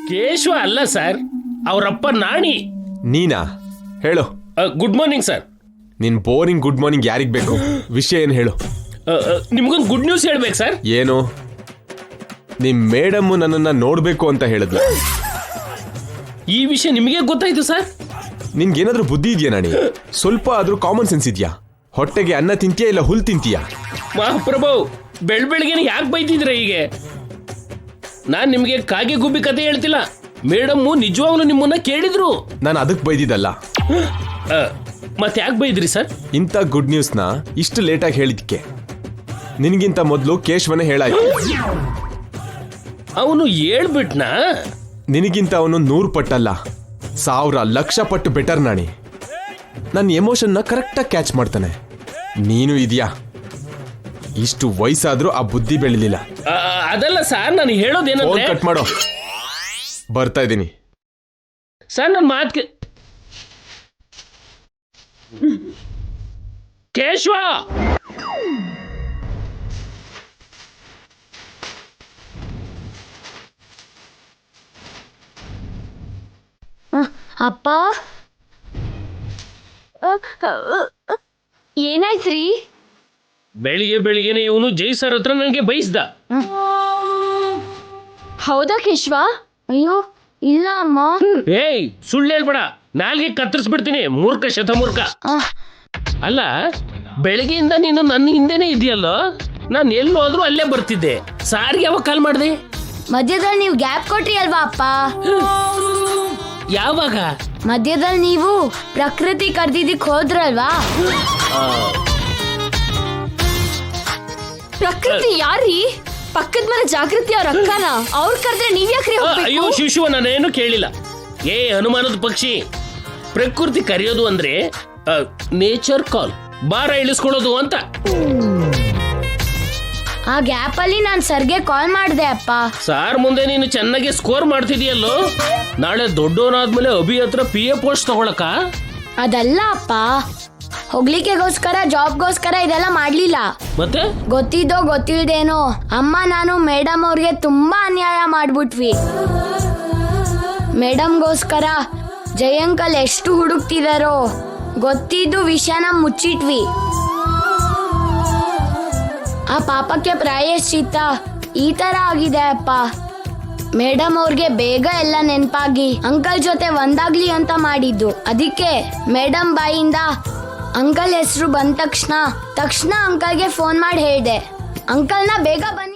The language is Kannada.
ಕೇಶವ ಅಲ್ಲ ಸರ್, ಅವರಪ್ಪ ನಾಣಿ. ನೀನಾ? ಹೇಳು. Good morning sir. ನಿನ್ ಬೋರಿಂಗ್ ಗುಡ್ ಮಾರ್ನಿಂಗ್ ಯಾರಿಗ್ ಬೇಕು? ವಿಷಯ ಏನು ಹೇಳು. ನಿಮ್ಗೊಂದು ಗುಡ್ ನ್ಯೂಸ್ ಹೇಳ್ಬೇಕು ಸರ್. ಏನು? ನಿಮ್ ಮೇಡಮ್ ನನ್ನನ್ನ ನೋಡ್ಬೇಕು ಅಂತ ಹೇಳಿದ್ಲ. ಈ ವಿಷಯ ನಿಮಗೆ ಗೊತ್ತಾಯ್ತು ಸರ್? ನಿನ್ಗೇನಾದ್ರೂ ಬುದ್ಧಿ ಇದೆಯಾ ನಾಣಿ? ಸ್ವಲ್ಪ ಆದ್ರೂ ಕಾಮನ್ ಸೆನ್ಸ್ ಇದೆಯಾ? ಹೊಟ್ಟೆಗೆ ಅನ್ನ ತಿಂತೀಯಾ ಇಲ್ಲ ಹುಲ್ ತಿಂತೀಯಾ? ಮಹಾಪ್ರಭು, ಬೆಳಗ್ಗೆ ಯಾಕೆ ಬೈತಿದ್ರ ಹೀಗೆ? ನಾನ್ ನಿಮ್ಗೆ ಕಾಗೆ ಗುಬ್ಬಿ ಕತೆ ಹೇಳ್ತಿಲ್ಲ. ಮೇಡಮ್ ನಿಜವಾಗ್ಲೂ ನಿಮ್ಮನ್ನ ಕೇಳಿದ್ರು. ನಾನು ಅದಕ್ಕೆ ಬೈದಿದ್ದಲ್ಲ. ಮತ್ತೆ ಯಾಕೆ ಬೈದ್ರಿ ಸರ್? ಇಂಥ ಗುಡ್ ನ್ಯೂಸ್ನ ಇಷ್ಟು ಲೇಟಾಗಿ ಹೇಳಿದ್ಕೆ. ನಿನ್ಗಿಂತ ಮೊದಲು ಕೇಶವನೇ ಹೇಳಾಯ್ತು. ಅವನು ಹೇಳ್ಬಿಟ್ನಾ? ನಿನಗಿಂತ ಅವನು 100 ಪಟ್ಟಲ್ಲ, 1000 ಲಕ್ಷ ಪಟ್ಟು ಬೆಟರ್ ನಾಣಿ. ನನ್ನ ಎಮೋಷನ್ನ ಕರೆಕ್ಟಾಗಿ ಕ್ಯಾಚ್ ಮಾಡ್ತಾನೆ. ನೀನು ಇದೆಯಾ? ಇಷ್ಟು ವಯಸ್ಸಾದ್ರೂ ಆ ಬುದ್ಧಿ ಬೆಳಿಲಿಲ್ಲ. ಅದಲ್ಲ ಸರ್, ನಾನು ಹೇಳೋದೇನಂದ್ರೆ. ಕಟ್ ಮಾಡೋ, ಬರ್ತಾ ಇದ್ದೀನಿ ಸರ್. ನನ್ನ ಮಾತು ಕೇಶವ. ಅಪ್ಪ, ಏನಾಯ್ತ್ರಿ? ಬೆಳಿಗ್ಗೆನೆ ಇವನು ಜೈ ಸರ್ ಹತ್ರ ನನಗೆ ಬೈಸ್ದ. ಹೌದಾ ಕೇಶವ? ಅಯ್ಯೋ ಇಲ್ಲ ಅಮ್ಮ. ಏಯ್, ಸುಳ್ಳು ಹೇಳ್ಬೇಡ, ನಾಲ್ಗೆ ಕತ್ತರಿಸ್ಬಿಡ್ತೀನಿ. ಮೂರ್ಖ ಶತಮೂರ್ಖ. ಅಲ್ಲ, ಬೆಳಗ್ಗೆಯಿಂದ ನೀನು ನನ್ನ ಹಿಂದೆನೆ ಇದೆಯಲ್ಲ. ನಾನು ಎಲ್ಲಿ ಹೋದ್ರು ಅಲ್ಲೇ ಬರ್ತಿದ್ದೆ. ಸಾರಿಗೆ ಯಾವಾಗ ಕಾಲ್ ಮಾಡಿದೆ? ಮಧ್ಯದಲ್ಲಿ ನೀವು ಗ್ಯಾಪ್ ಕೊಟ್ರಿ ಅಲ್ವಾ ಅಪ್ಪ? ಯಾವಾಗ? ಮಧ್ಯದಲ್ಲಿ ನೀವು ಪ್ರಕೃತಿ ಕರ್ದಿದ್ದಕ್ಕೆ ಹೋದ್ರಲ್ವಾ? ಪ್ರಕೃತಿ ಯಾರೀ? ಪಕ್ಕದ ಮನೆ ಜಾಗೃತಿ ಅವ್ರ ಅಕ್ಕನ. ಅವ್ರ ಕರೆದ್ರೆ ನೀವ್ ಯಾಕ್ರಿ ಹೋಗ್ಬೇಕು? ಅಯ್ಯೋ ಶಿವ, ನಾನೇನು ಕೇಳಿಲ್ಲ. ಅನುಮಾನದ ಪಕ್ಷಿ. ಪ್ರಕೃತಿ ಕರೆಯೋದು ಅಂದ್ರೆ ನೇಚರ್ ಕಾಲ್, ಭಾರ ಇಳಿಸ್ಕೊಳ್ಳೋದು ಅಂತ. ಆ ಗ್ಯಾಪ್ ಅಲ್ಲಿ ನಾನ್ ಸರ್ಗೆ ಕಾಲ್ ಮಾಡಿದೆ ಅಪ್ಪ. ಸಾರ್ ಮುಂದೆ ನೀನು ಚೆನ್ನಾಗಿ ಸ್ಕೋರ್ ಮಾಡ್ತಿದೀಯಲ್ಲೋ. ನಾಳೆ ದೊಡ್ಡವನಾದ್ಮೇಲೆ ಅಭಿ ಹತ್ರ PA ಪೋಸ್ಟ್ ತಗೊಳಕ? ಅದಲ್ಲ ಅಪ್ಪ, ಹೋಗ್ಲಿಕ್ಕೆಗೋಸ್ಕರ ಜಾಬ್ಗೋಸ್ಕರ ಇದೆಲ್ಲ ಮಾಡ್ಲಿಲ್ಲ. ಮತ್ತೆ ಗೊತ್ತಿದ್ದೋ ಗೊತ್ತಿಲ್ದೇನೋ ಅಮ್ಮ ನಾನು ಮೇಡಮ್ ಅವ್ರಿಗೆ ತುಂಬಾ ಅನ್ಯಾಯ ಮಾಡ್ಬಿಟ್ವಿ. ಮೇಡಮ್ಗೋಸ್ಕರ ಜಯಂಕಲ್ ಎಷ್ಟು ಹುಡುಕ್ತಿದಾರೋ ಗೊತ್ತಿದ್ದು ವಿಷಯನ ಮುಚ್ಚಿಟ್ವಿ. ಆ ಪಾಪಕ್ಕೆ ಪ್ರಾಯಶ್ಚಿತ್ತ ಈ ತರ ಆಗಿದೆ ಅಪ್ಪ. ಮೇಡಮ್ ಅವ್ರಿಗೆ ಬೇಗ ಎಲ್ಲ ನೆನಪಾಗಿ ಅಂಕಲ್ ಜೊತೆ ಒಂದಾಗ್ಲಿ ಅಂತ ಮಾಡಿದ್ದು. ಅದಕ್ಕೆ ಮೇಡಮ್ ಬಾಯಿಂದ ಅಂಕಲ್ ಹೆಸರು ಬಂದ ತಕ್ಷಣ ಅಂಕಲ್ಗೆ ಫೋನ್ ಮಾಡಿ ಹೇಳ್ದೆ, ಅಂಕಲ್ನ ಬೇಗ ಬನ್ನಿ